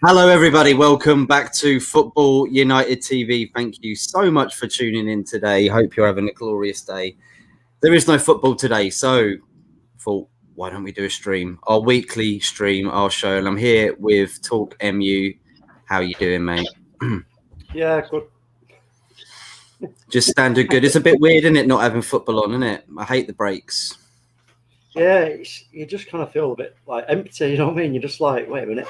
Hello, everybody. Welcome back to Football United TV. Thank you so much for tuning in today. Hope you're having a glorious day. There is no football today, so thought, why don't we do a stream? Our weekly stream, our show. And I'm here with Talk MU. How you doing, mate? Yeah, good. Just standard good. It's a bit weird, isn't it, not having football on, isn't it? I hate the breaks. Yeah, you just kind of feel a bit like empty, you know what I mean? You're just like, wait a minute,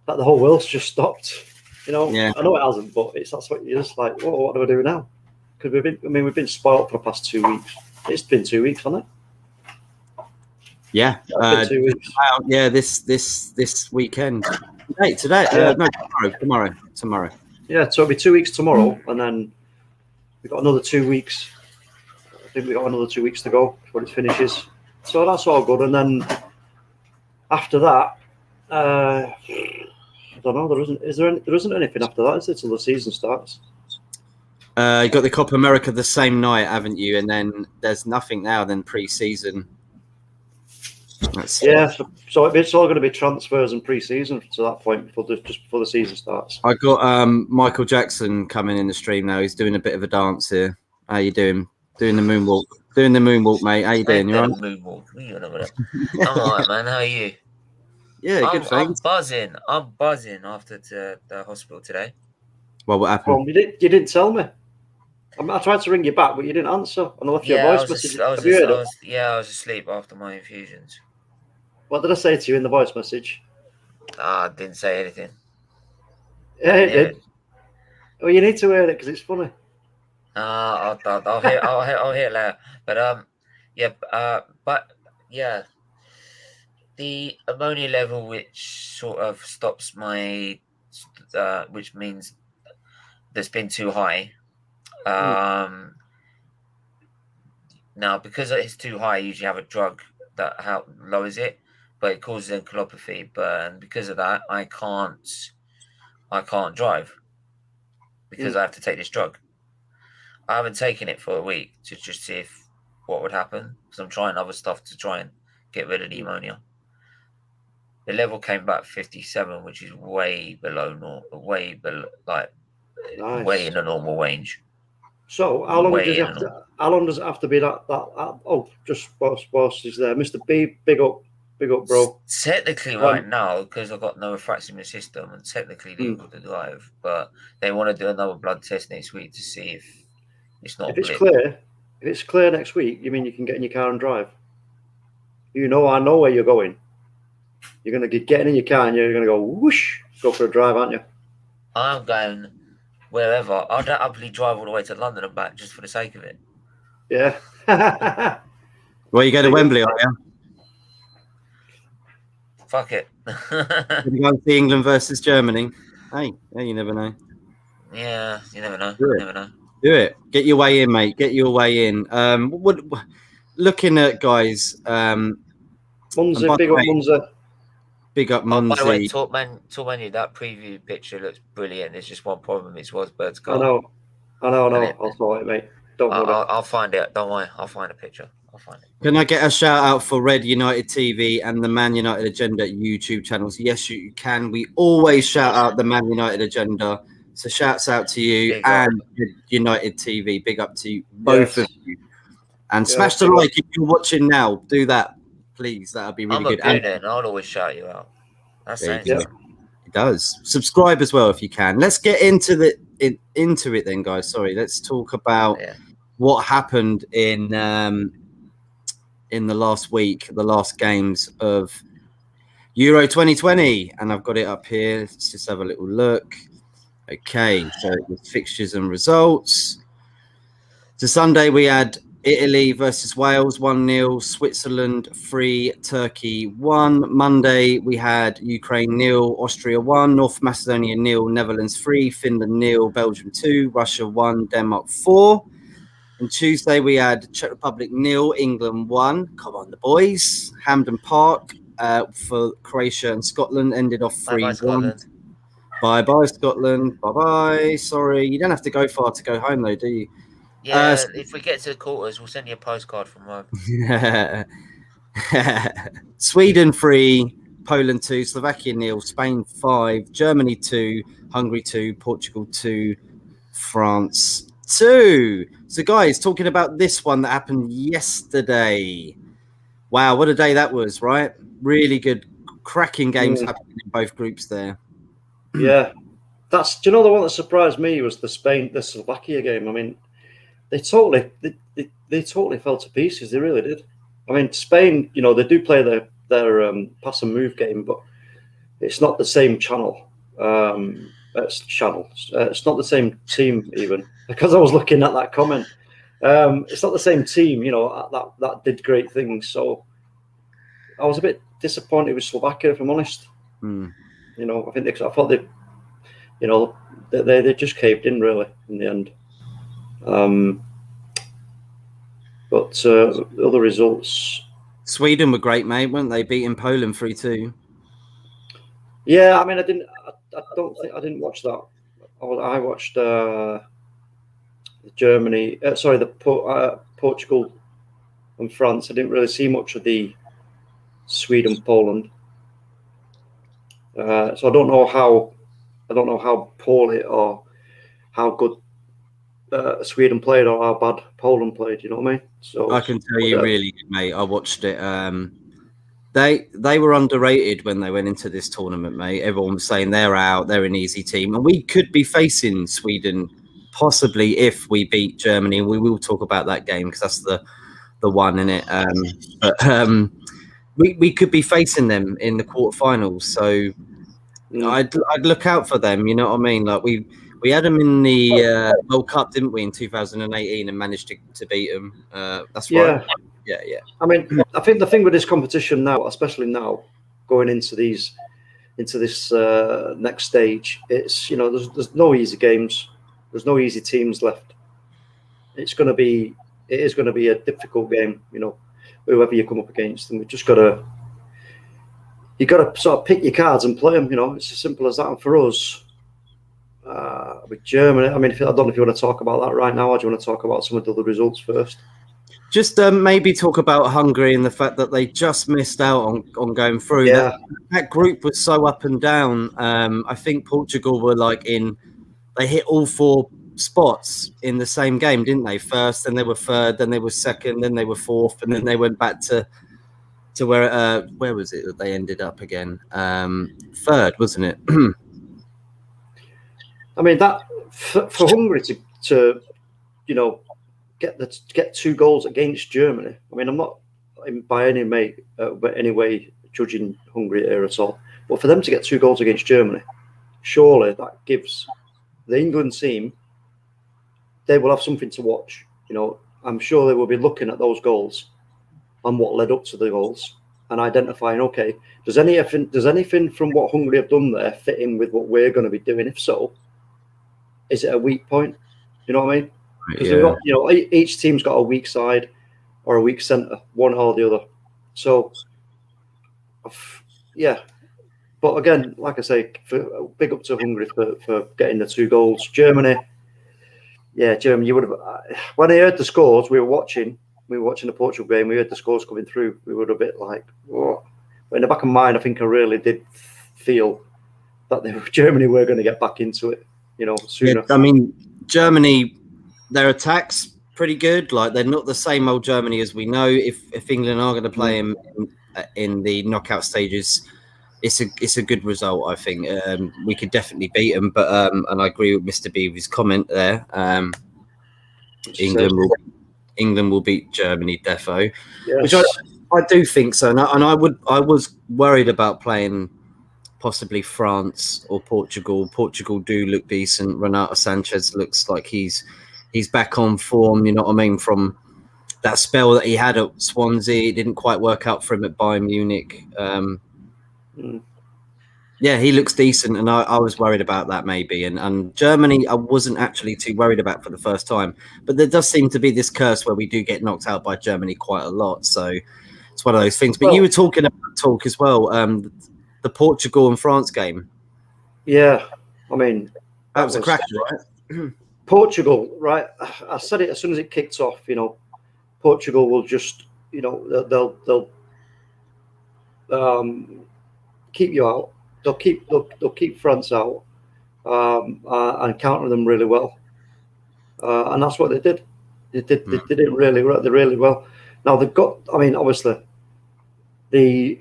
like the whole world's just stopped. You know, Yeah. I know it hasn't, but that's what you're just like, what do I do now? Because we've been spoiled for the past 2 weeks. It's been 2 weeks, hasn't it? Yeah. It's been 2 weeks. Yeah, this weekend. Today. Yeah. No, tomorrow. Yeah, so it'll be 2 weeks tomorrow, and then we've got another 2 weeks. I think we've got another 2 weeks to go before it finishes. So that's all good. And then after that, I don't know. There isn't anything after that, is it? Till the season starts. You got the Copa America the same night, haven't you? And then there's nothing now than pre-season. Yeah, so it's all going to be transfers and pre-season to that point just before the season starts. I got Michael Jackson coming in the stream now. He's doing a bit of a dance here. How you doing? Doing the moonwalk. Doing the moonwalk, mate. How you doing? You all right? Moonwalk. I'm alright, man. How are you? Yeah, good. Thanks. I'm buzzing after the hospital today. Well, what happened? Well, you didn't tell me. I tried to ring you back, but you didn't answer. And I left you a voice message. I was asleep after my infusions. What did I say to you in the voice message? I didn't say anything. Yeah, it did. Well, you need to hear it because it's funny. I'll hear it later. But the ammonia level, which sort of stops my, which means that's been too high. Now, because it's too high, I usually have a drug that lowers it, but it causes encephalopathy. And because of that, I can't drive because I have to take this drug. I haven't taken it for a week to just see what would happen because I'm trying other stuff to try and get rid of the ammonia. The level came back 57, which is way below way in the normal range. So how long does it have to be that? Just whilst he's there, Mr. B, big up, bro. Technically, right now, because I've got no refracts in my system, and technically legal to drive, but they want to do another blood test next week to see if it's not. If it's clear next week, you mean you can get in your car and drive? I know where you're going. You're going to get in your car and you're going to go whoosh, go for a drive, aren't you? I'm going wherever. I'd happily drive all the way to London and back just for the sake of it. Yeah. Well, you go to Wembley, are you? Fuck it. You go see England versus Germany. Hey, you never know. Yeah, you never know. Do it. Get your way in, mate. Get your way in. Looking at guys. Munzer, big up Munzer. Big up Munzer. By the way, Talk Man, that preview picture looks brilliant. There's just one problem. It's Wasbird's goal. I know. I'll sort it, mate. Don't worry. I'll find it. Don't worry. I'll find a picture. I'll find it. Can I get a shout out for Red United TV and the Man United Agenda YouTube channels? Yes, you can. We always shout out the Man United Agenda. So shouts out to you and United TV. Big up to you, both of you. And smash the like if you're watching now. Do that, please. That would be really good. And I'll always shout you out. That's it. It does. Subscribe as well if you can. Let's get into it then, guys. Sorry. Let's talk about what happened in the last week, the last games of Euro 2020. And I've got it up here. Let's just have a little look. Okay, so with fixtures and results. So Sunday we had Italy versus Wales 1-0, Switzerland 3, Turkey 1. Monday we had Ukraine 0, Austria 1, North Macedonia 0, Netherlands 3, Finland 0, Belgium 2, Russia 1, Denmark 4. And Tuesday we had Czech Republic 0, England 1. Come on, the boys. Hampden Park for Croatia and Scotland ended off 3-1. Bye-bye, Scotland. Bye-bye. Sorry. You don't have to go far to go home, though, do you? Yeah, if we get to the quarters, we'll send you a postcard from home. Sweden 3, Poland 2, Slovakia 0, Spain 5, Germany 2, Hungary 2, Portugal 2, France 2. So, guys, talking about this one that happened yesterday. Wow, what a day that was, right? Really good, cracking games happening in both groups there. Yeah. Do you know the one that surprised me was the Slovakia game? I mean, they totally fell to pieces. They really did. I mean, Spain, they do play their pass and move game, but it's not the same channel. It's not the same team even, because I was looking at that comment. It's not the same team, that did great things. So I was a bit disappointed with Slovakia, if I'm honest. I thought they just caved in really in the end. But other results. Sweden were great, mate, weren't they? Beating Poland 3-2. Yeah, I mean, I didn't watch that. I watched Germany. Portugal and France. I didn't really see much of the Sweden-Poland. So I don't know how poorly or how good Sweden played or how bad Poland played. You know what I mean? So I can tell you, really good, mate. I watched it. They were underrated when they went into this tournament, mate. Everyone was saying they're out, they're an easy team, and we could be facing Sweden possibly if we beat Germany. We will talk about that game because that's the one in it. We could be facing them in the quarterfinals, so I'd look out for them. You know what I mean? Like we had them in the World Cup, didn't we, in 2018, and managed to beat them. That's right. Yeah. I mean, I think the thing with this competition now, especially now, going into this next stage, it's there's no easy games, there's no easy teams left. It is going to be a difficult game, whoever you come up against, and you got to sort of pick your cards and play them. It's as simple as that. And for us, with Germany, I mean, I don't know if you want to talk about that right now, or do you want to talk about some of the other results first? Just maybe talk about Hungary and the fact that they just missed out on going through. Yeah. That group was so up and down. I think Portugal were they hit all 4 spots in the same game, didn't they? First, then they were third, then they were second, then they were fourth, and then they went back to where was it that they ended up again? Third, wasn't it? I mean, that for Hungary to get 2 goals against Germany. I mean, I'm not by any way judging Hungary here at all, but for them to get 2 goals against Germany, surely that gives the England team, they will have something to watch. I'm sure they will be looking at those goals and what led up to the goals and identifying, okay, does anything from what Hungary have done there fit in with what we're going to be doing? If so, is it a weak point? You know what I mean? Because each team's got a weak side or a weak centre, one or the other. So, yeah. But again, like I say, big up to Hungary for getting the 2 goals. Germany, you would have. When I heard the scores, we were watching the Portugal game. We heard the scores coming through. We were a bit like, what? But in the back of my mind, I think I really did feel that Germany were going to get back into it. Sooner. Yeah, I mean, Germany, their attack's pretty good. Like, they're not the same old Germany as we know. If England are going to play in the knockout stages, it's a good result. I think we could definitely beat them. But and I agree with Mr. Beavy's comment there. England will beat Germany, defo. Yes. Which I do think so. And I was worried about playing possibly France or Portugal. Portugal do look decent. Renato Sanchez looks like he's back on form. You know what I mean? From that spell that he had at Swansea, it didn't quite work out for him at Bayern Munich. Yeah, he looks decent, and I was worried about that maybe. And Germany, I wasn't actually too worried about for the first time. But there does seem to be this curse where we do get knocked out by Germany quite a lot. So it's one of those things. But you were talking about talk as well, the Portugal and France game. Yeah, I mean, that was a cracker, right? Portugal, right? I said it as soon as it kicked off. Portugal will just, they'll keep you out. They'll keep France out and counter them really well. And that's what they did. They did it really well. Now they've got. I mean, obviously, the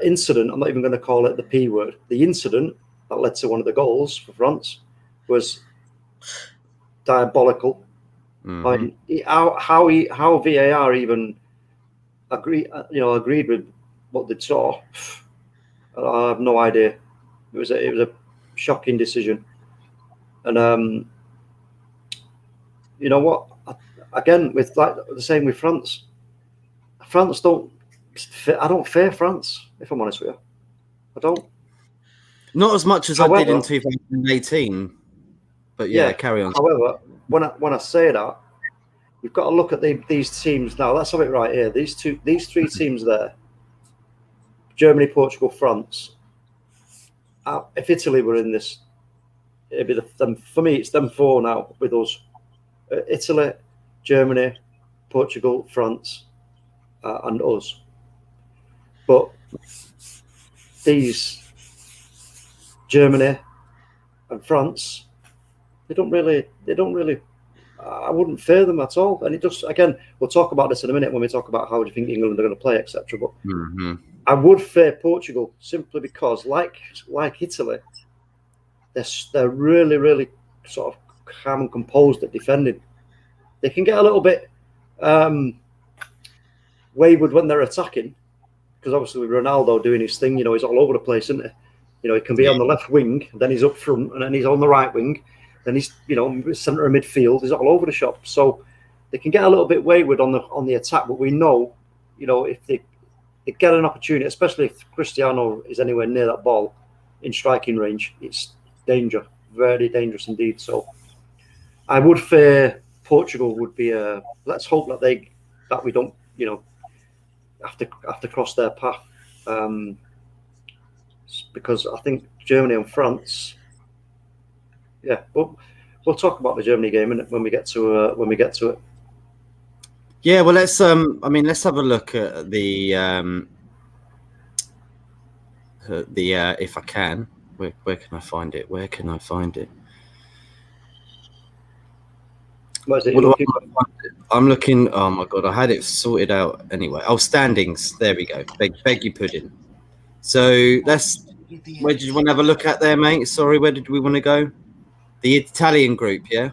incident. I'm not even going to call it the P word. The incident that led to one of the goals for France was diabolical. I mean, how VAR even agreed with what they saw. I have no idea. It was a shocking decision, and you know what? Again, with like the same with France. France don't. I don't fear France, if I'm honest with you. I don't. Not as much as I did in 2018. But yeah, carry on. However, when I say that, you've got to look at these teams now. Let's have it right here. These three teams there: Germany, Portugal, France. If Italy were in this, it'd be them. For me, it's them four now with us: Italy, Germany, Portugal, France, and us. But these Germany and France, they don't really. I wouldn't fear them at all. And it just, again, we'll talk about this in a minute when we talk about how do you think England are going to play, etc. But I would fear Portugal simply because, like Italy, they're really, really sort of calm and composed at defending. They can get a little bit wayward when they're attacking, because obviously with Ronaldo doing his thing, he's all over the place, isn't he? He can be on the left wing, then he's up front, and then he's on the right wing, then he's centre of midfield. He's all over the shop, so they can get a little bit wayward on the attack. But we know, if they get an opportunity, especially if Cristiano is anywhere near that ball in striking range, it's danger, very dangerous indeed. So I would fear Portugal would be a. Let's hope that we don't have to cross their path, because I think Germany and France. Yeah, we'll talk about the Germany game when we get to it. Yeah, well, let's have a look at the if I can. Where can I find it? What is it? I'm looking. Oh my god, I had it sorted out anyway. Oh, standings. There we go. Beg your pudding. So where did you want to have a look at there, mate? Sorry, where did we want to go? The Italian group, yeah?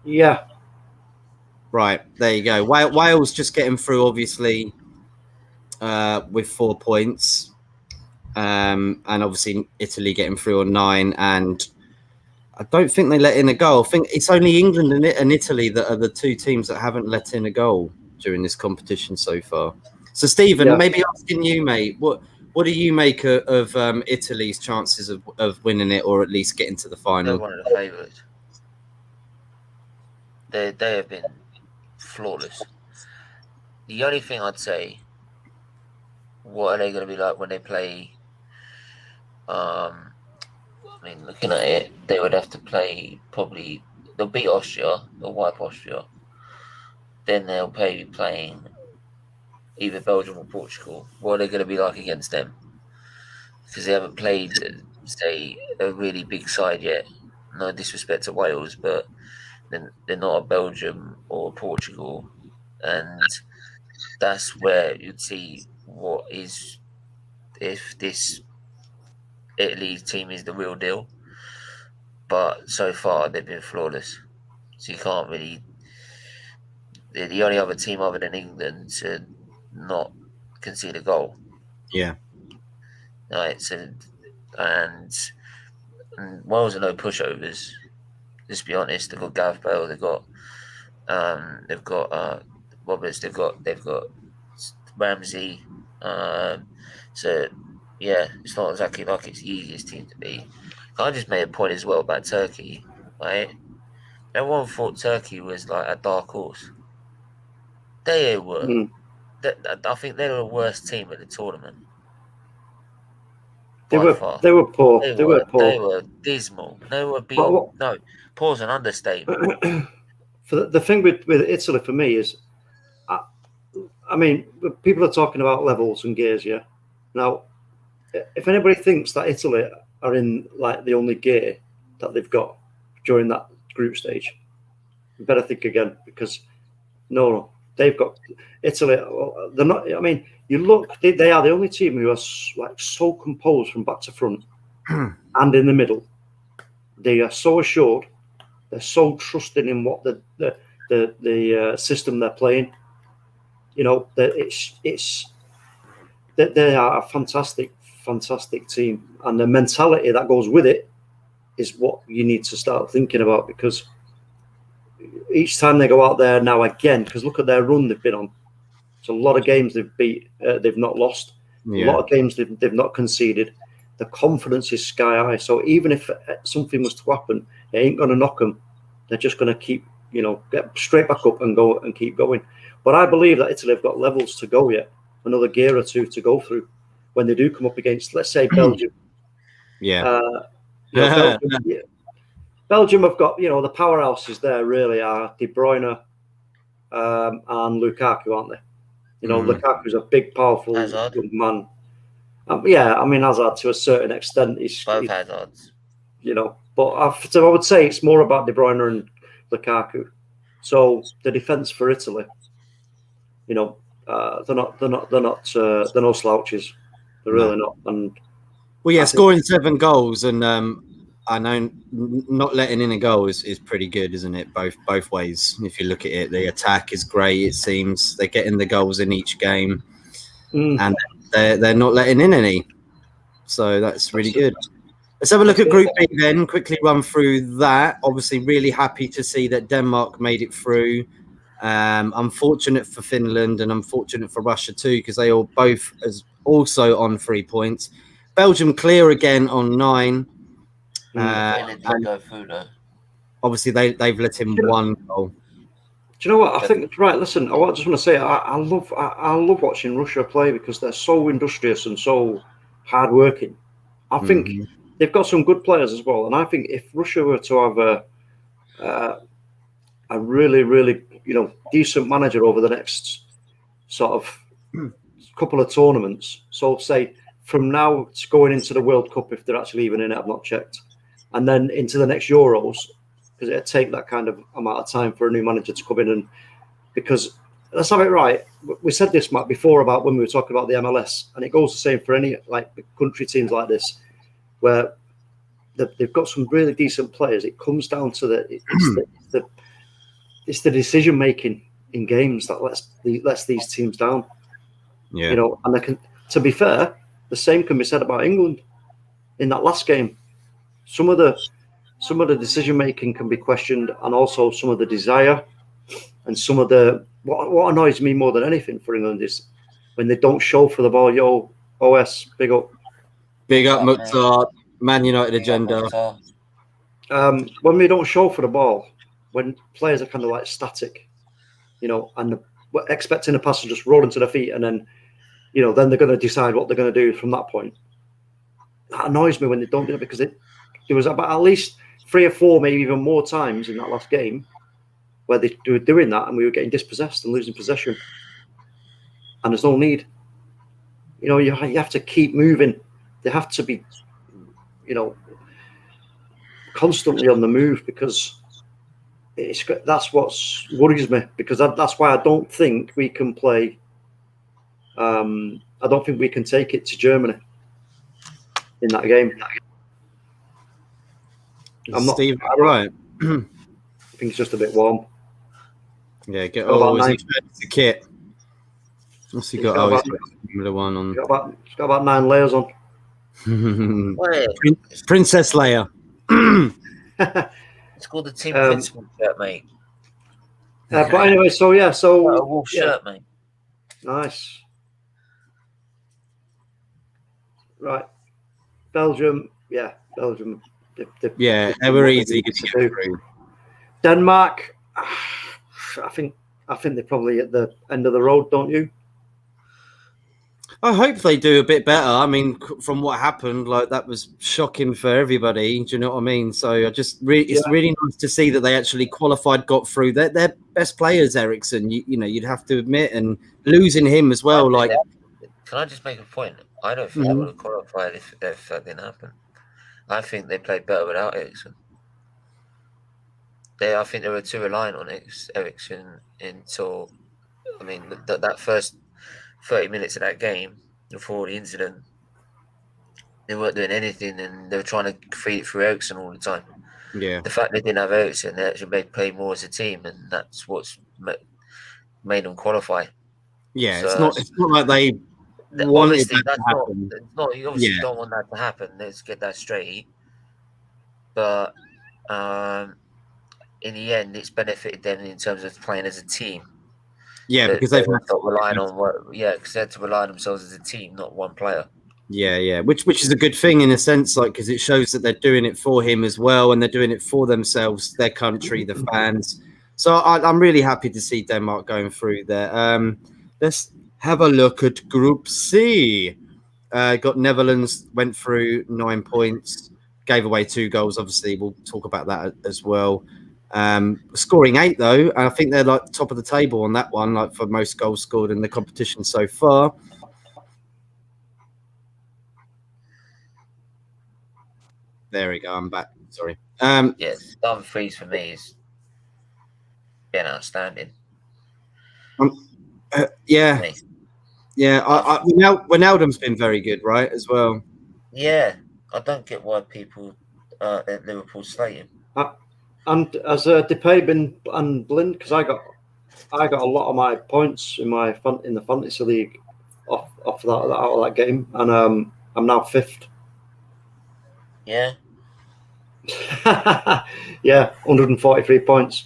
Yeah. Right, there you go. Wales just getting through, obviously, with 4 points. And obviously Italy getting through on 9. And I don't think they let in a goal. I think it's only England and Italy that are the two teams that haven't let in a goal during this competition so far. So, Stephen, maybe asking you, mate, what do you make of Italy's chances of winning it, or at least getting to the final? They're one of the favourites. They have been flawless. The only thing I'd say, what are they going to be like when they play? Looking at it, they would have to play probably. They'll beat Austria. They'll wipe Austria. Then they'll be playing either Belgium or Portugal. What are they going to be like against them? Because they haven't played, say, a really big side yet. No disrespect to Wales, but they're not a Belgium or Portugal. And that's where you'd see if this Italy team is the real deal. But so far, they've been flawless. So you can't really... They're the only other team other than England to not concede a goal. Yeah. Right, so... And Wales are no pushovers. Let's be honest. They've got Gareth Bale. They've got Roberts. They've got Ramsey. So yeah, it's not exactly like it's the easiest team to beat. I just made a point as well about Turkey. Right, everyone thought Turkey was like a dark horse. They were. I think they were the worst team at the tournament. They were poor. They were poor. They were dismal. They were beyond. No, poor's an understatement. For the thing with Italy for me is, I mean, people are talking about levels and gears, yeah. Now, if anybody thinks that Italy are in like the only gear that they've got during that group stage, you better think again, because no, they've got Italy. They're not. I mean, you look, they are the only team who are like so composed from back to front and in the middle. They are so assured. They're so trusting in what the system they're playing. You know, that they are a fantastic team, and the mentality that goes with it is what you need to start thinking about, because each time they go out there now again, because look at their run they've been on. It's a lot of games they've beat, they've not lost. Yeah. A lot of games they've not conceded. The confidence is sky high. So even if something was to happen, it ain't going to knock them. They're just going to keep, get straight back up and go and keep going. But I believe that Italy have got levels to go yet, another gear or two to go through when they do come up against, let's say, Belgium. Yeah. Belgium have got, the powerhouses there really are De Bruyne and Lukaku, aren't they? Lukaku's a big, powerful young man. I mean, Hazard to a certain extent. Both Hazards. But I would say it's more about De Bruyne and Lukaku. So the defense for Italy, they're no slouches. They're really not. And scoring 7 goals and I know not letting in a goal is pretty good, isn't it? Both ways. If you look at it, the attack is great. It seems they're getting the goals in each game, and they're not letting in any. So that's really good. Let's have a look at Group B then. Quickly run through that. Obviously, really happy to see that Denmark made it through. Unfortunate for Finland and unfortunate for Russia too, because they are both also on 3 points. Belgium clear again on 9. Obviously, they've let in 1 goal. Do you know what I think? Right, listen. I just want to say I love watching Russia play because they're so industrious and so hardworking. I think they've got some good players as well, and I think if Russia were to have a really, really decent manager over the next sort of couple of tournaments, so say from now to going into the World Cup, if they're actually even in it, I've not checked, and then into the next Euros, because it'd take that kind of amount of time for a new manager to come in. And because let's have it right, we said this, Matt, before about when we were talking about the MLS, and it goes the same for any like country teams like this, where they've got some really decent players. It comes down to it's the decision making in games that lets these teams down. Yeah, and they can. To be fair, the same can be said about England in that last game. Some of the decision making can be questioned, and also some of the desire, and some of the what annoys me more than anything for England is when they don't show for the ball. Yo, OS, big up Mozart, Man United agenda. When we don't show for the ball, when players are kind of like static, and we're expecting a pass to just roll into their feet, and then then they're going to decide what they're going to do from that point. That annoys me when they don't do it, because there was about at least 3 or 4, maybe even more times in that last game where they were doing that and we were getting dispossessed and losing possession. And there's no need. You have to keep moving. They have to be, constantly on the move, because that's what worries me, because that's why I don't think we can play. I don't think we can take it to Germany in that game. Steve, right? I think it's just a bit warm. Yeah, the kit. What's he got? Got the one on. It's got about 9 layers on. Princess Leia. It's called the Team Principal shirt, mate. But anyway, a wolf shirt, mate. Nice. Right, Belgium. They were easy to get through. Denmark, I think they're probably at the end of the road, don't you? I hope they do a bit better. I mean, from what happened, like that was shocking for everybody. Do you know what I mean? So it's really nice to see that they actually qualified, got through. Their best players, Ericsson. You know, you'd have to admit, and losing him as well. Like, can I just make a point? I don't think they would have qualified if that didn't happen. I think they played better without Ericsson. I think they were too reliant on Ericsson until, I mean, that first 30 minutes of that game before the incident, they weren't doing anything and they were trying to feed it through Ericsson all the time. Yeah. The fact they didn't have Ericsson, they actually play more as a team, and that's what's made them qualify. Yeah, so it's not like they wanted that to happen. You obviously don't want that to happen. Let's get that straight. But in the end, it's benefited them in terms of playing as a team. Yeah, because they've had to rely on because they had to rely on themselves as a team, not one player. Yeah, which is a good thing in a sense, like because it shows that they're doing it for him as well, and they're doing it for themselves, their country, the fans. So I'm really happy to see Denmark going through there. Let's have a look at Group C. Got Netherlands, went through 9 points, gave away 2 goals. Obviously, we'll talk about that as well. Scoring 8 though, and I think they're like top of the table on that one, like for most goals scored in the competition so far. There we go. I'm back. Sorry. Yes, starting threes for me is been outstanding. Yeah. Wijnaldum's been very good, right, as well. Yeah, I don't get why people at Liverpool slate him. And has Depay been and Blind? Because I got a lot of my points in the fantasy league off that out of that game, and I'm now 5th. Yeah. Yeah, 143 points.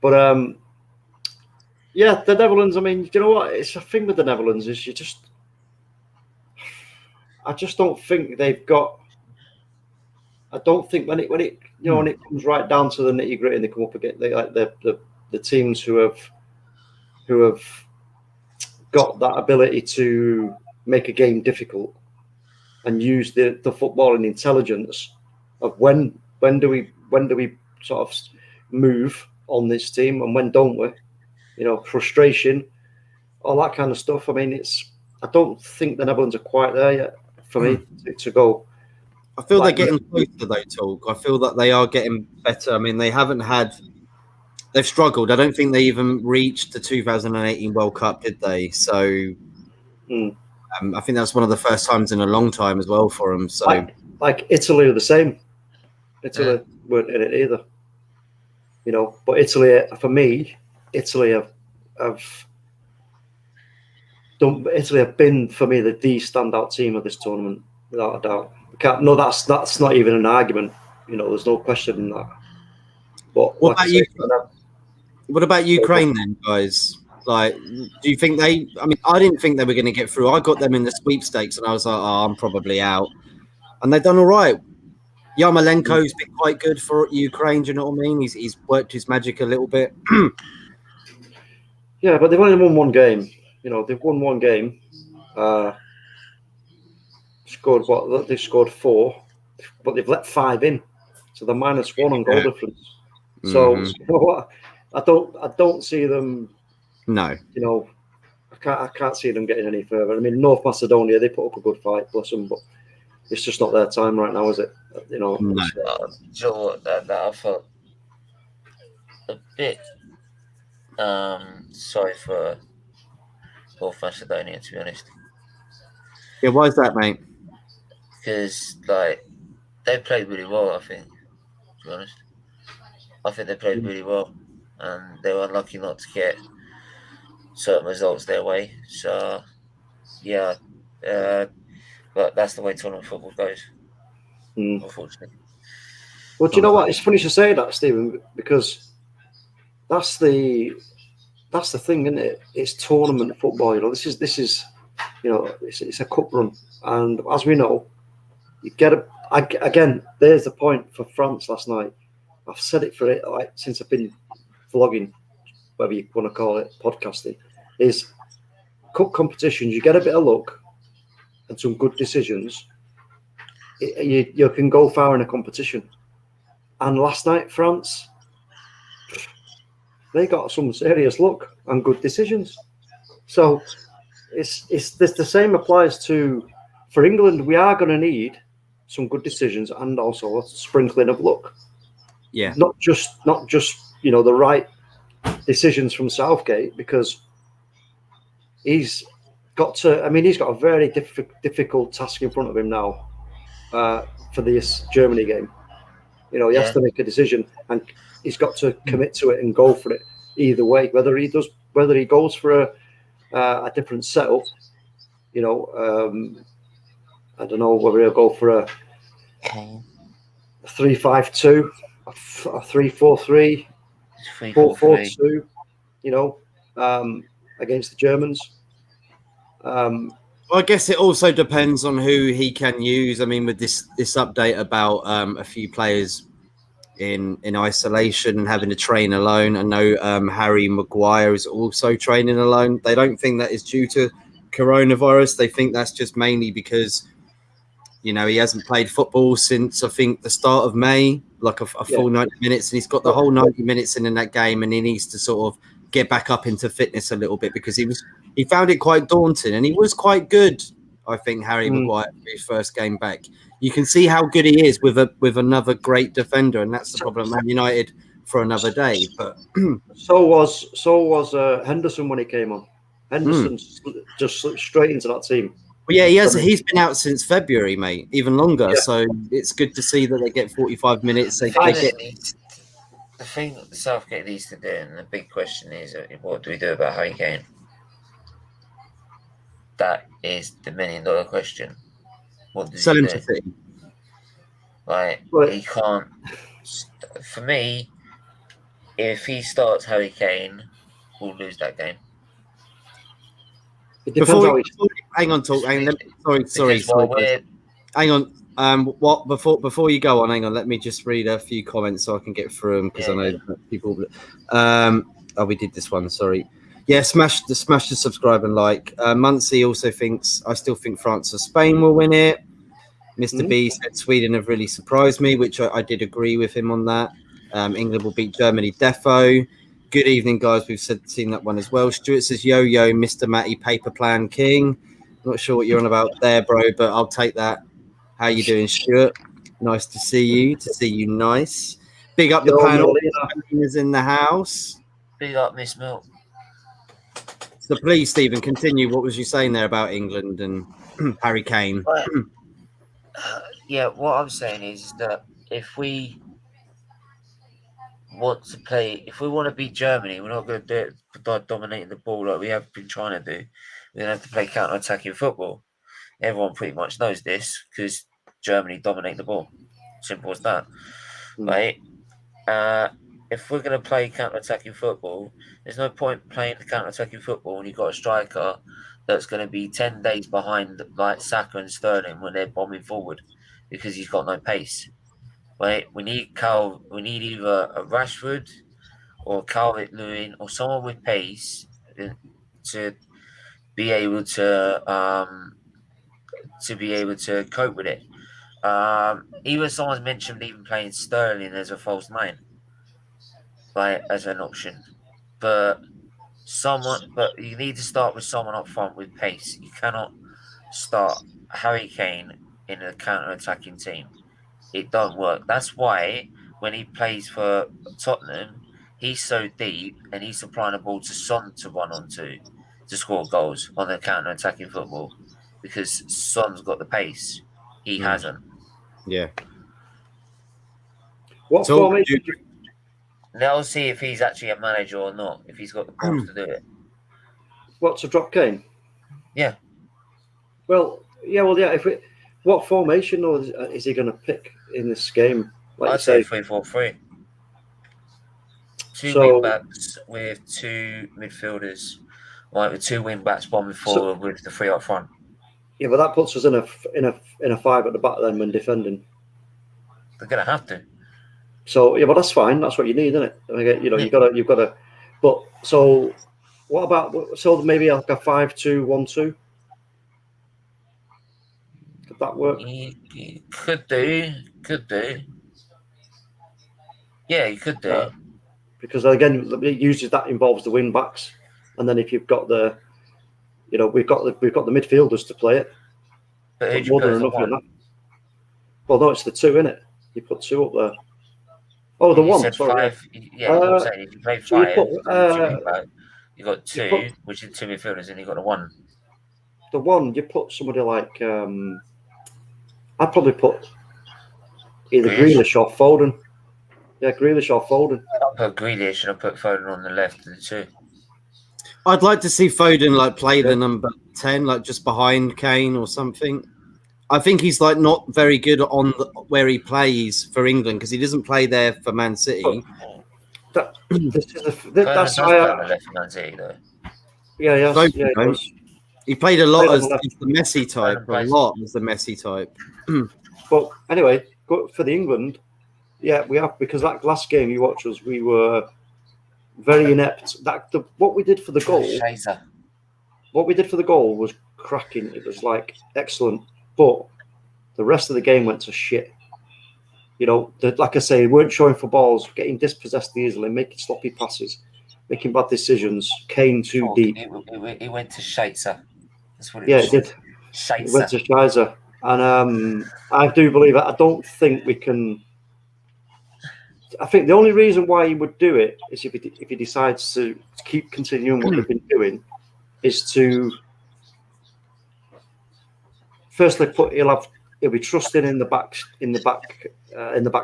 But yeah, the Netherlands. I mean, you know what? It's a thing with the Netherlands is I just don't think they've got. I don't think when it when it comes right down to the nitty gritty, they come up against the teams who have got that ability to make a game difficult and use the footballing intelligence of when do we sort of move on this team and when don't we? You know, frustration, all that kind of stuff. I mean, I don't think the Netherlands are quite there yet for me to go. I feel they're getting closer though, Talk. I feel that they are getting better. I mean, they've struggled. I don't think they even reached the 2018 World Cup, did they? So I think that's one of the first times in a long time as well for them. So like Italy are the same. Italy weren't in it either. You know, but Italy, for me, Italy have been for me the standout team of this tournament without a doubt. That's not even an argument. You know, there's no question in that. But what about Ukraine then, guys? Like, do you think I mean, I didn't think they were going to get through. I got them in the sweepstakes, and I was like, oh, I'm probably out. And they've done all right. Yarmolenko's been quite good for Ukraine. Do you know what I mean? He's worked his magic a little bit. Yeah, but they've only won one game. You know, they've won one game. They've scored 4, but they've let 5 in, so they're -1 on goal difference. So you know what? I don't see them. No, you know, I can't see them getting any further. I mean, North Macedonia, they put up a good fight, bless them, but it's just not their time right now, is it? You know. No. That I felt a bit sorry for North Macedonia, to be honest. Yeah, why is that, mate? Because they played really well, I think. To be honest, I think they played really well, and they were unlucky not to get certain results their way. So, yeah, but that's the way tournament football goes, unfortunately. Well, do you know what? It's funny to say that, Stephen, because that's the thing, isn't it? It's tournament football. You know, this is you know, it's a cup run, and as we know, you get again. There's the point for France last night. I've said it for since I've been vlogging, whatever you want to call it, podcasting, is cup competitions, you get a bit of luck and some good decisions, you can go far in a competition. And last night, France, they got some serious luck and good decisions. So it's the same applies to for England. We are going to need some good decisions and also a sprinkling of luck. Yeah, not just the right decisions from Southgate, because he's got to. I mean, he's got a very difficult task in front of him now for this Germany game. He has to make a decision, and he's got to commit to it and go for it either way. Whether he goes for a different setup, I don't know whether he'll go for a 3-5-2, a 3-4-3, 4-4-2. Against the Germans. Well, I guess it also depends on who he can use. I mean, with this update about a few players in isolation and having to train alone. I know Harry Maguire is also training alone. They don't think that is due to coronavirus. They think that's just mainly because, he hasn't played football since, I think, the start of May, like a full 90 minutes. And he's got the whole 90 minutes in that game, and he needs to sort of get back up into fitness a little bit because he found it quite daunting, and he was quite good, I think, Harry Maguire, for his first game back. You can see how good he is with another great defender, and that's the problem. Man United for another day, but so was Henderson when he came on. Henderson just slipped straight into that team. Well, yeah, he's been out since February, mate, even longer. Yeah. So it's good to see that they get 45 minutes. The thing that Southgate needs to do, and the big question is, what do we do about Harry Kane? That is the $1 million question. What does he do? To City. He can't. For me, if he starts Harry Kane, we'll lose that game. Hang on. Sorry. Hang on. Before you go on, hang on. Let me just read a few comments so I can get through them because I know people. We did this one. Sorry. Yeah, smash the subscribe and like. Muncie also thinks I still think France or Spain will win it. Mr. B said Sweden have really surprised me, which I did agree with him on that. England will beat Germany defo. Good evening, guys. We've seen that one as well. Stuart says, yo, Mr. Matty, paper plan king. Not sure what you're on about there, bro, but I'll take that. How you doing, Stuart? Nice to see you. Nice. Big up the panel. Is in the house. Big up, Miss Milk. So please, Stephen, continue. What was you saying there about England and Harry Kane? What I'm saying is that if we want to beat Germany, we're not going to do it by dominating the ball like we have been trying to do. We're going to have to play counter-attacking football. Everyone pretty much knows this because Germany dominate the ball. Simple as that. Right? If we're going to play counter-attacking football, there's no point playing the counter-attacking football when you've got a striker that's going to be 10 days behind like Saka and Sterling when they're bombing forward because he's got no pace. Right? We need either a Rashford or Calvert-Lewin or someone with pace to be able to cope with it. Even someone's mentioned even playing Sterling as a false nine, right, as an option. But you need to start with someone up front with pace. You cannot start Harry Kane in a counter-attacking team. It don't work. That's why when he plays for Tottenham, he's so deep and he's supplying the ball to Son to run onto to score goals on the counter-attacking football because Son's got the pace. He hasn't. Yeah. What formation? Now see if he's actually a manager or not, if he's got the balls to do it. What, to drop Kane? Yeah. What formation is he going to pick in this game? I'd say 3-4-3. Two wing backs with two midfielders, like with two wing backs bombing forward with the three up front. Yeah, but that puts us in a five at the back then when defending. They're going to have to. So but that's fine. That's what you need, isn't it? You've got to. But so What about maybe like a 5-2-1-2? Could that work? You could do. Yeah, you could do. Because again, usually that involves the wing backs, and then if you've got the, we've got the midfielders to play it. But who'd you more put than as a enough in one? that. Well, no, it's the two, isn't it? You put two up there. Oh, the You one. said Sorry, five. Yeah, I'm saying if you play five, you got two, which is two midfielders, and you got a one. The one you put somebody like I'd probably put either Grealish or Foden. Yeah, Grealish or Foden. I'll put Grealish and I'll put Foden on the left of the two. I'd like to see Foden like play the number 10, like just behind Kane or something. I think he's like not very good on where he plays for England because he doesn't play there for Man City. That's does play on the left for Man City though. Yeah, Foden, he played a lot as the Messi type. A lot as the Messi type. But anyway, for the England, yeah, we have, because that last game you watched us, we were very inept. What we did for the goal, was cracking. It was like excellent, but the rest of the game went to shit. Like I say, weren't showing for balls, getting dispossessed easily, making sloppy passes, making bad decisions. Kane too deep. It went to Shaitzer. That's what it did. Shaitzer. It went to Shaitzer. And I do believe it. I don't think we can. I think the only reason why he would do it is if he decides to keep continuing what they've been doing, is to firstly he'll be trusting in the back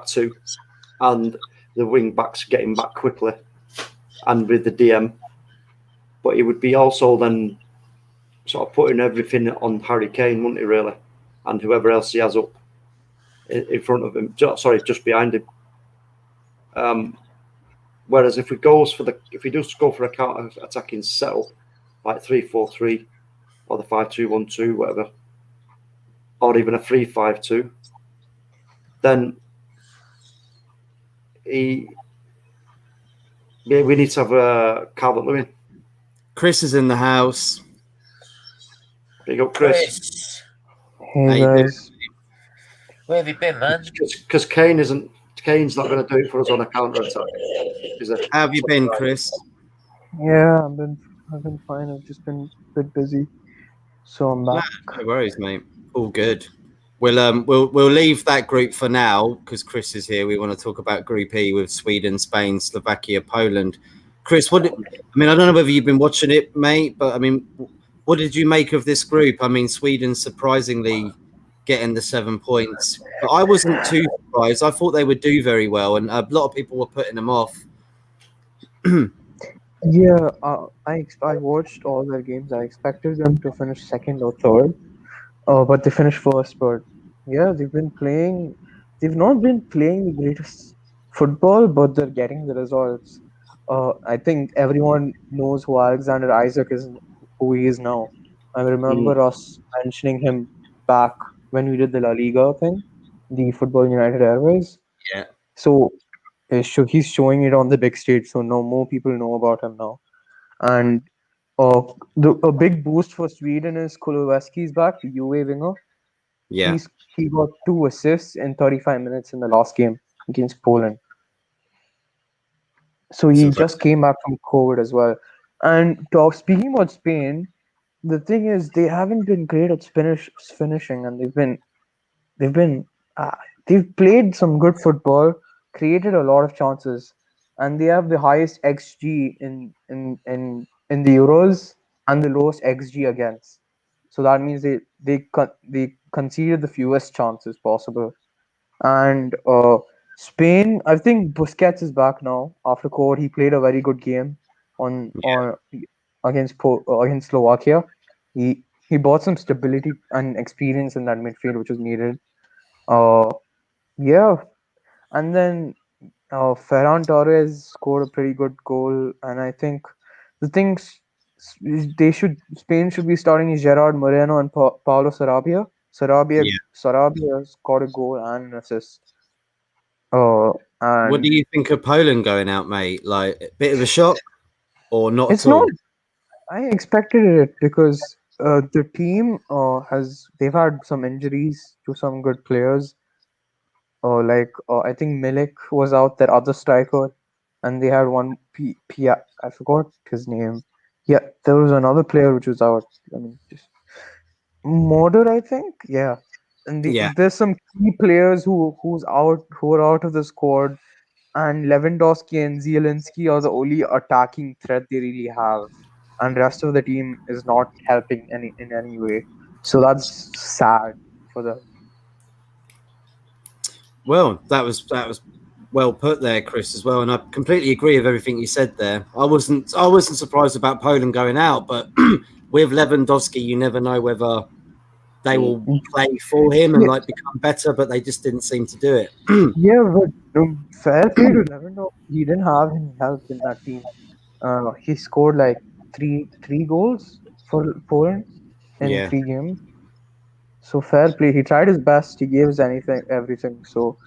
two, and the wing backs getting back quickly, and with the DM. But he would be also then sort of putting everything on Harry Kane, wouldn't he, really? And whoever else he has up in front of him, just behind him. Whereas if he does go for a counter-attacking setup, like 3-4-3 or the 5-2-1-2, whatever, or even a 3-5-2, then we need to have Calvert-Lewin. Chris is in the house. Big up, Chris. Hey guys. Where have you been, man? Because Kane's not going to do it for us on a counter attack. How have you been, Chris? Yeah, I've been fine. I've just been a bit busy, so I'm back. No worries, mate. All good. We'll leave that group for now because Chris is here. We want to talk about Group E with Sweden, Spain, Slovakia, Poland. Chris, I don't know whether you've been watching it, mate, but what did you make of this group? Sweden surprisingly getting the 7 points, but I wasn't too surprised. I thought they would do very well, and a lot of people were putting them off. Yeah, I watched all their games. I expected them to finish second or third, but they finished first. But yeah, they've not been playing the greatest football, but they're getting the results. I think everyone knows who Alexander Isaac is, who he is now. I remember us mentioning him back when we did the La Liga thing, the Football United Airways. Yeah. So he's showing it on the big stage, so more people know about him now. And a big boost for Sweden is Kulusevski's back, the UA winger. Yeah. He got 2 assists in 35 minutes in the last game against Poland. So he just came back from COVID as well. And speaking about Spain, the thing is they haven't been great at finishing, and they've played some good football, created a lot of chances, and they have the highest XG in the Euros and the lowest XG against. So that means they conceded the fewest chances possible. And Spain, I think Busquets is back now after COVID. He played a very good game against Slovakia. He brought some stability and experience in that midfield, which was needed. And then Ferran Torres scored a pretty good goal, and I think the things Spain should be starting is Gerard Moreno and Paulo Sarabia. Sarabia scored a goal and an assist. What do you think of Poland going out, mate? Like a bit of a shock, or not it's at all? I expected it because the team they've had some injuries to some good players. I think Milik was out, their other striker, and they had one I forgot his name. Yeah, there was another player which was out. I mean, just Moder, I think. Yeah, and Yeah. there's some key players who are out of the squad, and Lewandowski and Zielinski are the only attacking threat they really have, and rest of the team is not helping in any way. So that's sad for them. Well, that was well put there, Chris, as well, and I completely agree with everything you said there. I wasn't surprised about Poland going out, but with Lewandowski, you never know whether they will play for him and Yeah, like become better, but they just didn't seem to do it. yeah, but fair play to Lewandowski. He didn't have any help in that team. He scored like three goals for Poland in Yeah, 3 games. So fair play. He tried his best. He gave us everything. So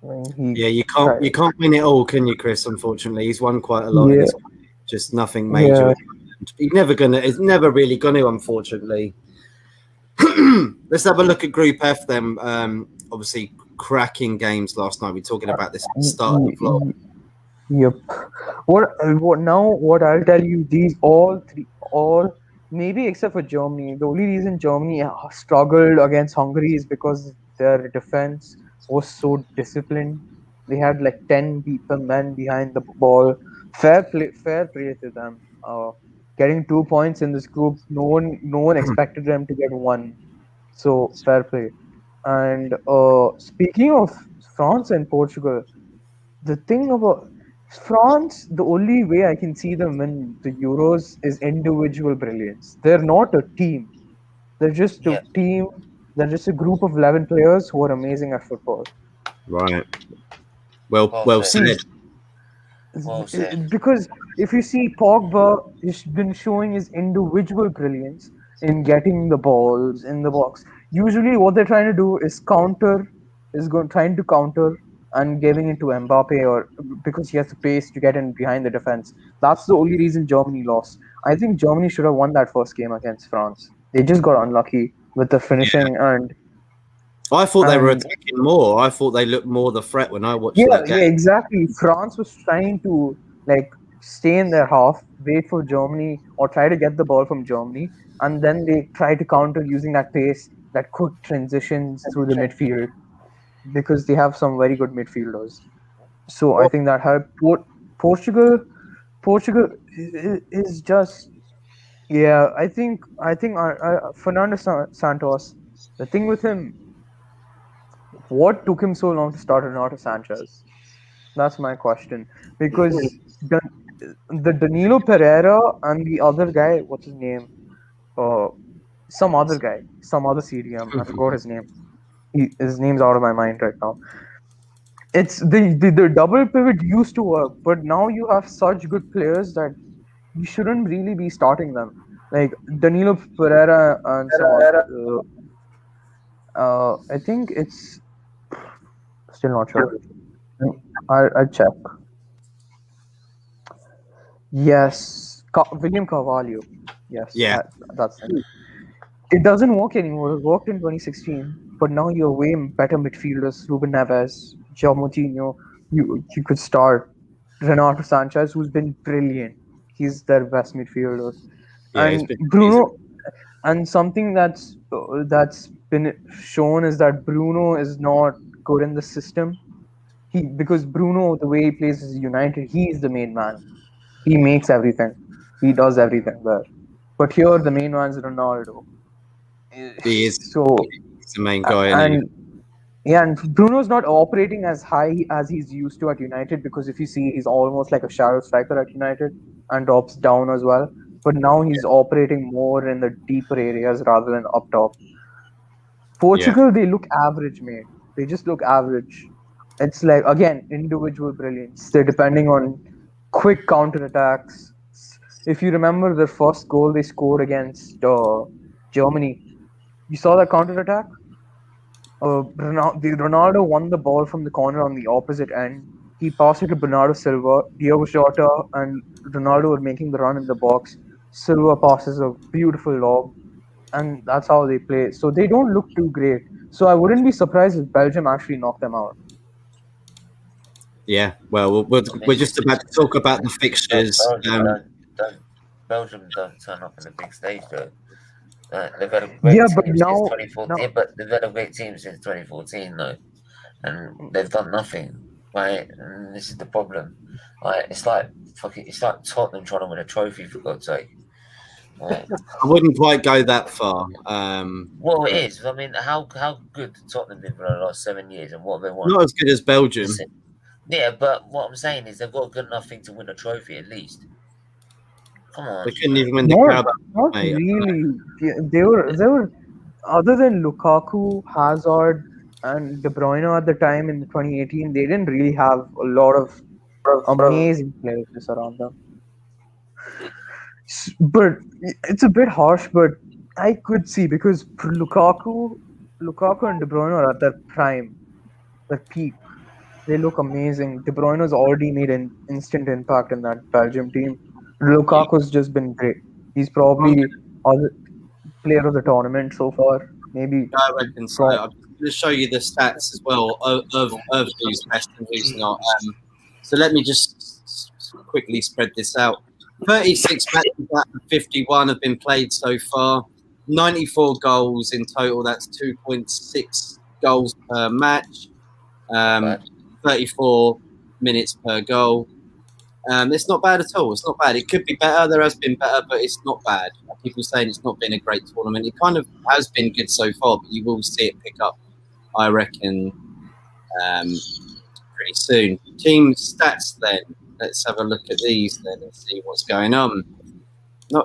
I mean, he yeah, you tried. can't win it all, can you, Chris? Unfortunately, he's won quite a lot in Yeah, his career. Just nothing major. yeah. He's never really gonna, unfortunately. Let's have a look at Group F then. Obviously, cracking games last night. We're talking about this at the start of the vlog. Yep. What now? What I'll tell you, these all maybe except for Germany. The only reason Germany struggled against Hungary is because their defense was so disciplined. They had like 10 men behind the ball. Fair play to them. Getting 2 points in this group, no one expected them to get one. So fair play. And speaking of France and Portugal, the thing about France, the only way I can see them win the Euros is individual brilliance. They're not a team. They're just a Yeah, team. They're just a group of 11 players who are amazing at football. Right. Well well said. See, said. Well said. because if you see Pogba has been showing his individual brilliance in getting the balls in the box. Usually, what they're trying to do is trying to counter and giving it to Mbappe or because he has the pace to get in behind the defense. That's the only reason Germany lost. I think Germany should have won that first game against France. They just got unlucky with the finishing I thought they were and attacking more. I thought they looked more the threat when I watched Yeah, that game. yeah, exactly. France was trying to like stay in their half, wait for Germany, or try to get the ball from Germany, and then they try to counter using that pace, that quick transitions through the midfield, because they have some very good midfielders. So I Well, think that helped. Portugal, Portugal is just yeah. I think Fernando Santos. The thing with him, what took him so long to start Renato Sanchez? That's my question. Because the Danilo Pereira and the other guy, what's his name? Uh, some other guy, some other CDM. I forgot his name. His name's out of my mind right now. It's the double pivot used to work, but now you have such good players that you shouldn't really be starting them. Like Danilo Pereira and some other. I think it's still not sure. I'll check. Yes, William Carvalho. Yes, yeah, that's it. It doesn't work anymore. It worked in 2016, but now you're way better midfielders. Ruben Neves, João Moutinho. You could start Renato Sanchez, who's been brilliant. He's their best midfielder, yeah. It's and been amazing. Bruno. And something that's been shown is that Bruno is not good in the system. Because Bruno, the way he plays is United, he's the main man. He makes everything. He does everything there. But here, the main one's Ronaldo. He is So, he's the main guy, and and yeah, and Bruno's not operating as high as he's used to at United because if you see, he's almost like a shadow striker at United and drops down as well. But now he's operating more in the deeper areas rather than up top. yeah, Portugal, they look average, mate. They just look average. It's like again individual brilliance. They're depending on quick counterattacks. If you remember the first goal they scored against Germany, you saw that counterattack. Ronaldo won the ball from the corner on the opposite end. He passed it to Bernardo Silva, Diogo Jota, and Ronaldo were making the run in the box. Silva passes a beautiful lob, and that's how they play. So they don't look too great. So I wouldn't be surprised if Belgium actually knocked them out. Yeah, well, we're just about to talk about the fixtures. Belgium don't turn up in the big stage though. They've had a great team since 2014, but they've had a great team since 2014 though, and they've done nothing. Right, and this is the problem. Right, it's like Tottenham trying to win a trophy for God's sake. Right. I wouldn't quite go that far. Well, it is. I mean, how good Tottenham been for the last 7 years, and what they want? Not as good as Belgium. Yeah, but what I'm saying is they've got a good enough thing to win a trophy at least. Come on. They couldn't even win the Carabao. Not really. They were other than Lukaku, Hazard, and De Bruyne at the time in 2018. They didn't really have a lot of amazing players around them. But it's a bit harsh. But I could see because Lukaku and De Bruyne are at their prime, their peak. They look amazing. De Bruyne has already made an instant impact in that Belgium team. Lukaku's just been great. He's probably the player of the tournament so far. Maybe. I reckon so. I'm going to show you the stats as well of who's best and who's not. So let me just quickly spread this out. 36 matches out of 51 have been played so far. 94 goals in total. That's 2.6 goals per match. 34 minutes per goal. It's not bad at all. It's not bad. It could be better. There has been better, but it's not bad. People saying it's not been a great tournament. It kind of has been good so far, but you will see it pick up, I reckon, pretty soon. Team stats then. Let's have a look at these then and see what's going on.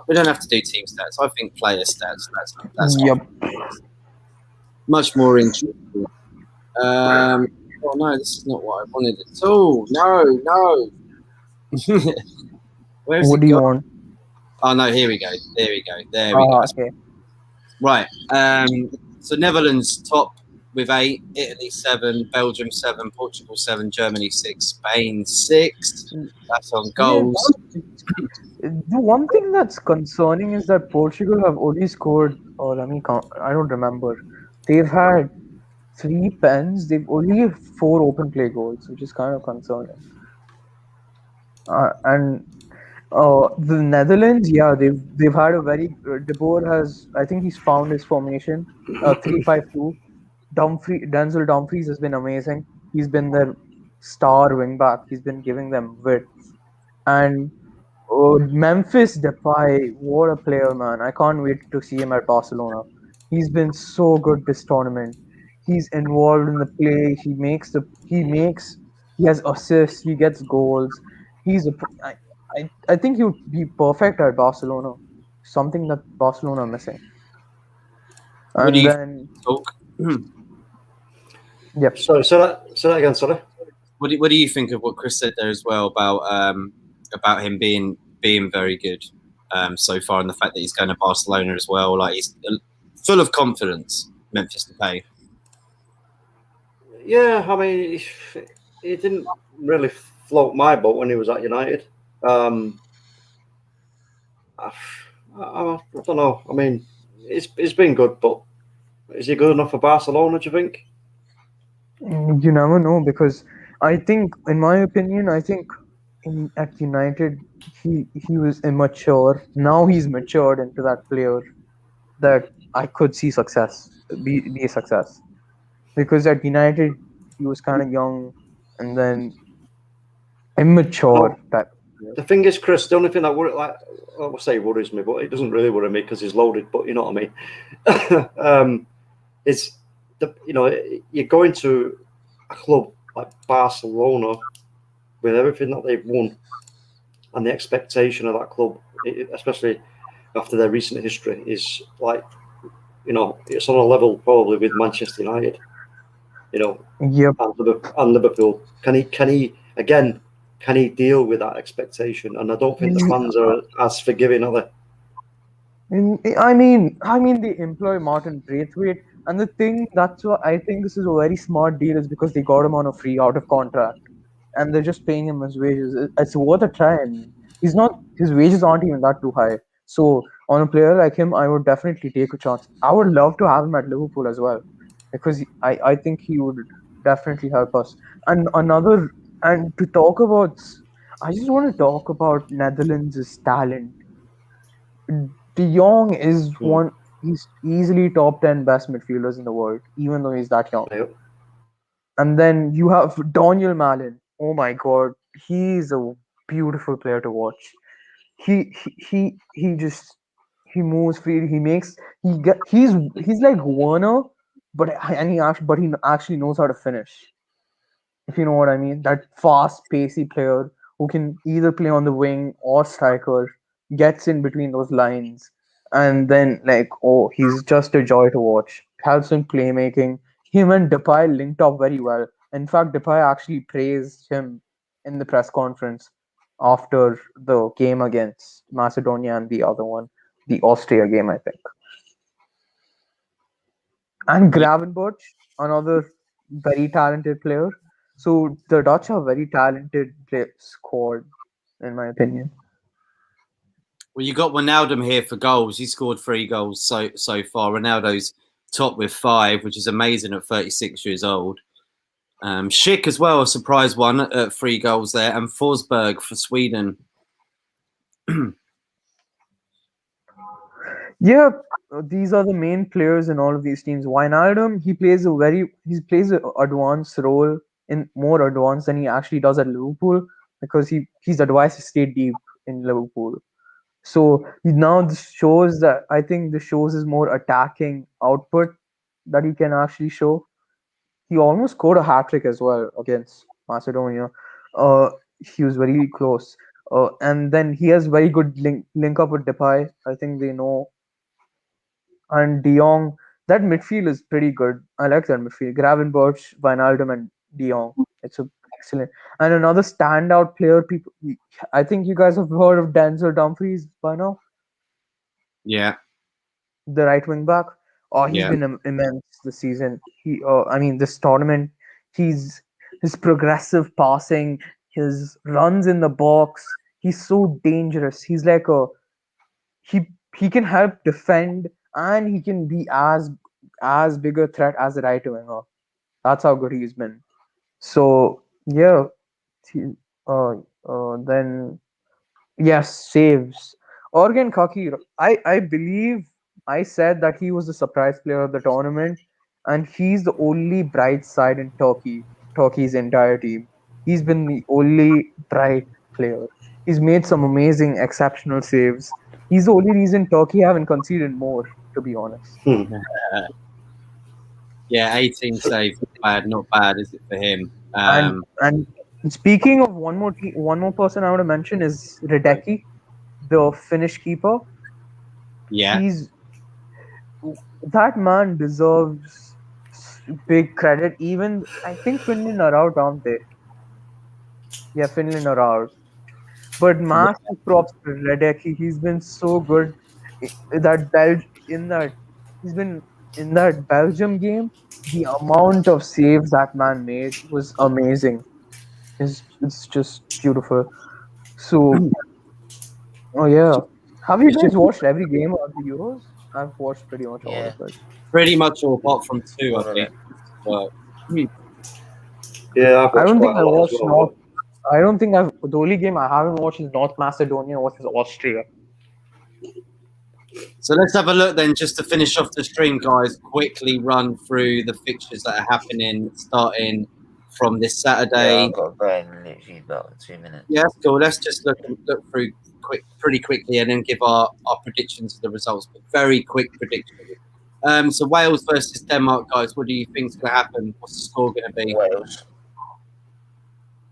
We don't have to do team stats. I think player stats. That's yep. Much more interesting. Oh no, this is not what I wanted at all. No. What do you want? Oh no, here we go. There we go. Okay. Right. So Netherlands top with 8, Italy 7, Belgium 7, Portugal 7, Germany 6, Spain 6. That's on goals. The one thing that's concerning is that Portugal have only scored. Oh, let me count. I don't remember. They've had 3 pens. They've only 4 open play goals, which is kind of concerning. And the Netherlands, yeah, they've had a very. De Boer has, I think he's found his formation, 3-5-2. Denzel Dumfries has been amazing. He's been their star wing back. He's been giving them width. And Memphis Depay, what a player, man! I can't wait to see him at Barcelona. He's been so good this tournament. He's involved in the play. He has assists. He gets goals. I think he would be perfect at Barcelona. Something that Barcelona are missing. And then, yep. Sorry, say that again. Sorry. What do you think of what Chris said there as well about him being very good so far, and the fact that he's going to Barcelona as well? Like, he's full of confidence. Memphis Depay. Yeah, I mean, he didn't really float my boat when he was at United. I don't know. I mean, it's been good, but is he good enough for Barcelona, do you think? You never know, because I think, in my opinion, at United he was immature. Now he's matured into that player that I could see be a success. Because at United he was kind of young and then immature. The thing is, Chris, the only thing that worries me, but it doesn't really worry me because he's loaded. But you know what I mean. Is you're going to a club like Barcelona with everything that they've won and the expectation of that club, especially after their recent history, is like, it's on a level probably with Manchester United. Yep. And Liverpool. Can he deal with that expectation? And I don't think the fans are as forgiving, are they? I mean, they employ Martin Braithwaite, and the thing that's why I think this is a very smart deal is because they got him on a free out of contract, and they're just paying him his wages. It's worth a try. And his wages aren't even that too high, So on a player like him, I would definitely take a chance. I would love to have him at Liverpool as well, because I think he would definitely help us. And another, and to talk about, I just want to talk about Netherlands' talent. De Jong is Mm. one. He's easily top 10 best midfielders in the world, even though he's that young. Yep. And then you have Daniel Malin. Oh my God, he's a beautiful player to watch. He just he moves freely. He's like Werner, but he actually knows how to finish, if you know what I mean. That fast, pacey player who can either play on the wing or striker, gets in between those lines, and then he's just a joy to watch. Helps in playmaking. Him and Depay linked up very well. In fact, Depay actually praised him in the press conference after the game against Macedonia and the other one, the Austria game, I think. And Gravenberch, another very talented player. So the Dutch are very talented squad, in my opinion. Well, you got Wijnaldum here for goals. He scored 3 goals so far. Ronaldo's top with 5, which is amazing at 36 years old. Schick as well, a surprise one at 3 goals there, and Forsberg for Sweden. Yeah, these are the main players in all of these teams. Wijnaldum, he plays an advanced role, in more advanced than he actually does at Liverpool, because he's advised to stay deep in Liverpool. So now this shows that, I think this shows his more attacking output that he can actually show. He almost scored a hat trick as well against Macedonia. He was very close. And then he has very good link up with Depay. I think they know. And De Jong, that midfield is pretty good. I like that midfield. Gravenberch, Wijnaldum, and De Jong. It's excellent. And another standout player, I think you guys have heard of Denzel Dumfries by now, Yeah. the right wing back. Oh, he's Yeah. been immense this season. This tournament, his progressive passing, his runs in the box. He's so dangerous. He's like he he can help defend, and he can be as big a threat as a right winger. That's how good he's been. So yeah, he- then yes, saves. Organ Kaki, I believe I said that he was the surprise player of the tournament, and he's the only bright side in Turkey's entire team. He's been the only bright player. He's made some amazing, exceptional saves. He's the only reason Turkey haven't conceded more, to be honest. Yeah, 18 saves. Not bad, is it for him? And speaking of one more person I want to mention is Radecki, the Finnish keeper. Yeah. That man deserves big credit. Even I think Finland are out, aren't they? Yeah, Finland are out. But massive props to Radecki. He's been so good. That Bel in that he's been in that Belgium game. The amount of saves that man made was amazing. It's just beautiful. So, oh yeah, have you It's guys just watched every game of the Euros? I've watched pretty much all Yeah. of it. pretty much all apart from 2, All I of think. it. But, Yeah, I've I watched don't think quite I a lot as watched well. I don't think I've. The only game I haven't watched is North Macedonia versus Austria. so let's have a look then, just to finish off the stream, guys. Quickly run through the fixtures that are happening, starting from this Saturday. Yeah, I've got to go in literally about 2 minutes. Yeah, that's cool. Let's just look through pretty quickly, and then give our predictions of the results. But very quick predictions. So Wales versus Denmark, guys. What do you think is going to happen? What's the score going to be? Wales.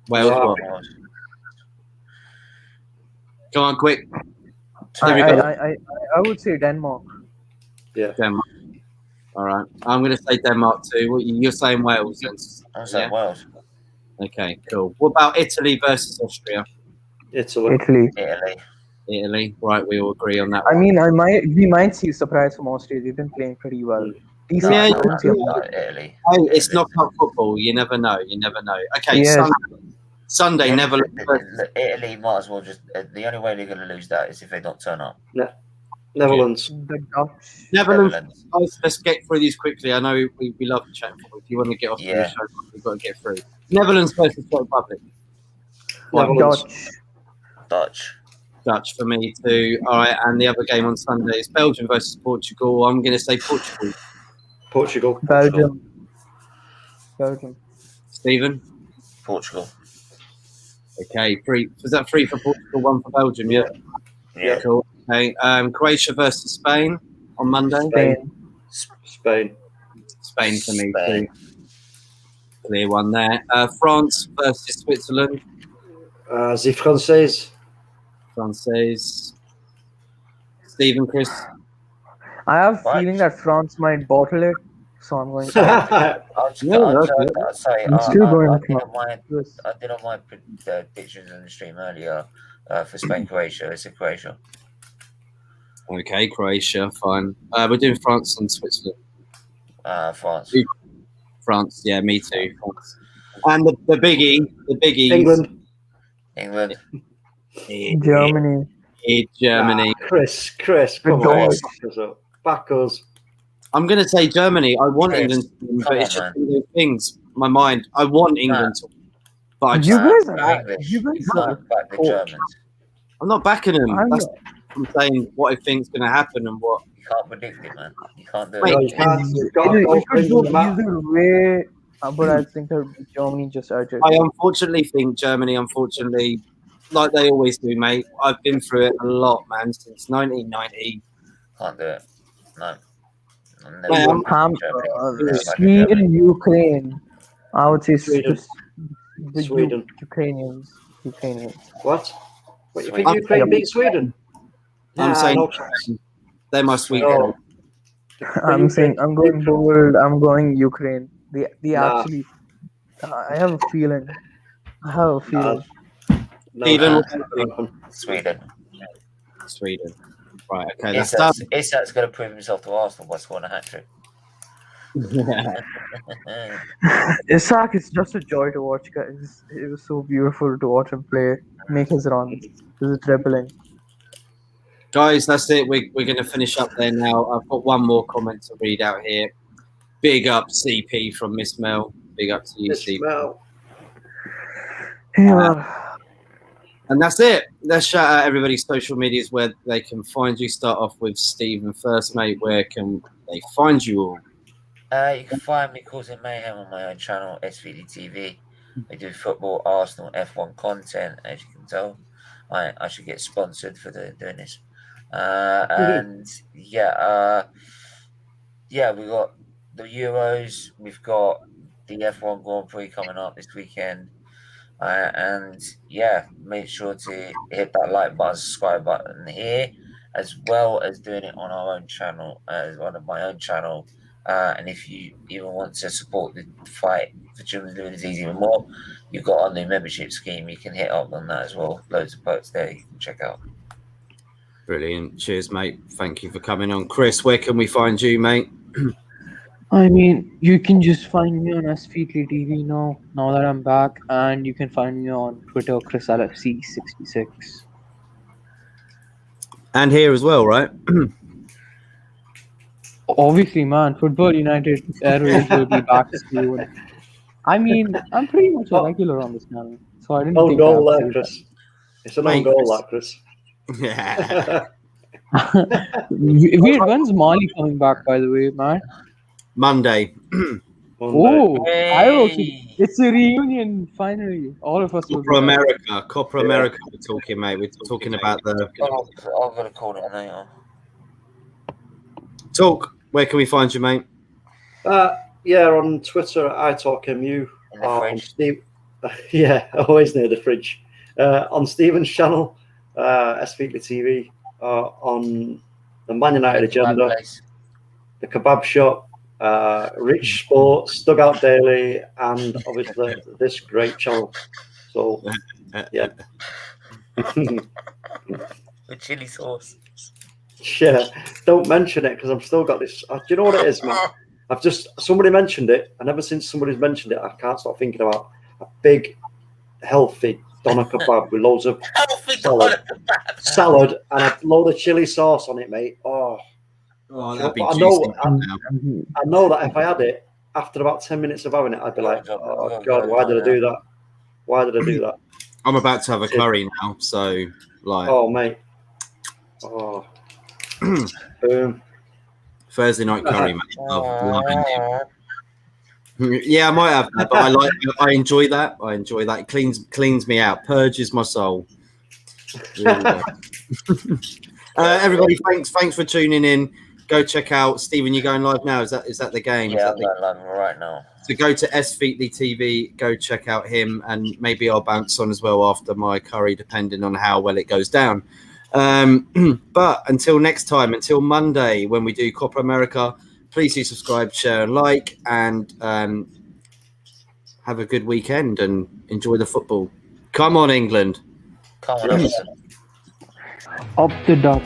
Wales. Yeah. What? Come on, quick. I would say Denmark. Yeah. Denmark. All right. I'm going to say Denmark too. What you're saying Wales? Then? I'm saying Wales. Okay, cool. What about Italy versus Austria? Italy. Italy. Right, we all agree on that. I mean, we might see a surprise from Austria. They've been playing pretty well. Decent. Yeah, I don't see a Italy. Hey, it's knockout football. You never know. Okay, Yes. Sunday. Italy, Never. Italy might as well just. The only way they're going to lose that is if they don't turn up. Yeah. Netherlands. The Dutch. Netherlands. Let's get through these quickly. I know we love chatting. If you want to get off the Yeah. show, we've got to get through. Netherlands versus Czech Republic. Netherlands. Dutch. For me too. All right, and the other game on Sunday is Belgium versus Portugal. I'm going to say Portugal. Portugal. Belgium. Stephen? Portugal. Okay, 3. Was that 3 for Portugal, 1 for Belgium? Yeah. Yeah. Cool. Okay, Croatia versus Spain on Monday. Spain. Spain for me too. Clear one there. France versus Switzerland. The Français. Stephen, Chris. I have a feeling that France might bottle it, so I'm going. I'll say I'm still going I with did on my predictions in the stream earlier for Spain, Croatia. It's Croatia. Okay, Croatia, fine. We're doing France and Switzerland. France. Yeah, me too. France. And the biggie. England. Germany. Germany. Chris, come on. Back us. I'm going to say Germany. I want England to win, but it's just one of those things. My mind. I want England to win. But I just, You can't back the Germans. I'm not backing them. I'm saying what I think's going to happen and what. You can't predict it, man. You can't do it. It could go either way, but I think that Germany just urged. I unfortunately think Germany, like they always do, mate. I've been through it a lot, man, since 1990. Can't do it. No. Sweden, Ukraine. I would say Sweden. Ukrainians. What? You think Ukraine beat Sweden? I'm saying they're my Sweden. I'm going bold. I'm going Ukraine. They actually. I have a feeling. Sweden. Right. Okay. Isak's going to prove himself to Arsenal by scoring a hat trick. Isak is just a joy to watch, guys. It was so beautiful to watch him play, make his runs. His dribbling. Guys, that's it. We're going to finish up there now. I've got one more comment to read out here. Big up CP from Miss Mel. Big up to you, CP. Mel. And that's it. Let's shout out everybody's social medias where they can find you. Start off with Stephen first, mate. Where can they find you all? You can find me causing mayhem on my own channel, SVD TV. I do football, Arsenal, F1 content, as you can tell. I should get sponsored for doing this. We got the Euros. We've got the F1 Grand Prix coming up this weekend. Make sure to hit that like button, subscribe button here, as well as doing it on our own channel, as one of my own channel. And if you even want to support the fight for children's liberties even more, you've got our new membership scheme. You can hit up on that as well. Loads of perks there you can check out. Brilliant. Cheers, mate. Thank you for coming on. Chris, where can we find you, mate? I mean, you can just find me on SVT TV now that I'm back, and you can find me on Twitter, ChrisLFC66. And here as well, right? Obviously, man, Football United Airways will be back soon. I mean, I'm pretty much a regular on this channel, so I didn't think goal there, Chris. It's an own goal, that, Chris. Yeah. Wait, when's Mali coming back, by the way, man? Monday. Oh, it's a reunion finally. All of us. Copa America. We're talking, mate. We're talking about the. I'm gonna call it now. Talk. Where can we find you, mate? On Twitter at iTalkMU. On Steve. Always near the fridge. On Stephen's channel, SVT TV. On the Man United Agenda, the Kebab Shop. Rich Sports, Dugout Daily, and obviously this great channel. So, yeah. With chili sauce. Yeah, don't mention it because I've still got this. Do you know what it is, man? Somebody mentioned it, and ever since somebody's mentioned it, I can't stop thinking about a big, healthy doner kebab with loads of salad, and a load of chili sauce on it, mate. Oh, that'd be I juicy. know that if I had it after about 10 minutes of having it, I'd be like, oh God, why did I do that? Why did I do that? I'm about to have a curry now, so like. Oh, mate. Oh, boom. Thursday night curry, mate. Loving it. Yeah, I might have that, but I enjoy that. I enjoy that. It cleans me out, purges my soul. Really everybody, thanks for tuning in. Go check out Stephen. You're going live now. Is that the game? Yeah, I'm going live right now. So go to S Featley TV. Go check out him, and maybe I'll bounce on as well after my curry, depending on how well it goes down. But until next time, until Monday when we do Copa America, please do subscribe, share, and like, and have a good weekend and enjoy the football. Come on, England. Come on, Everton. Up the duck.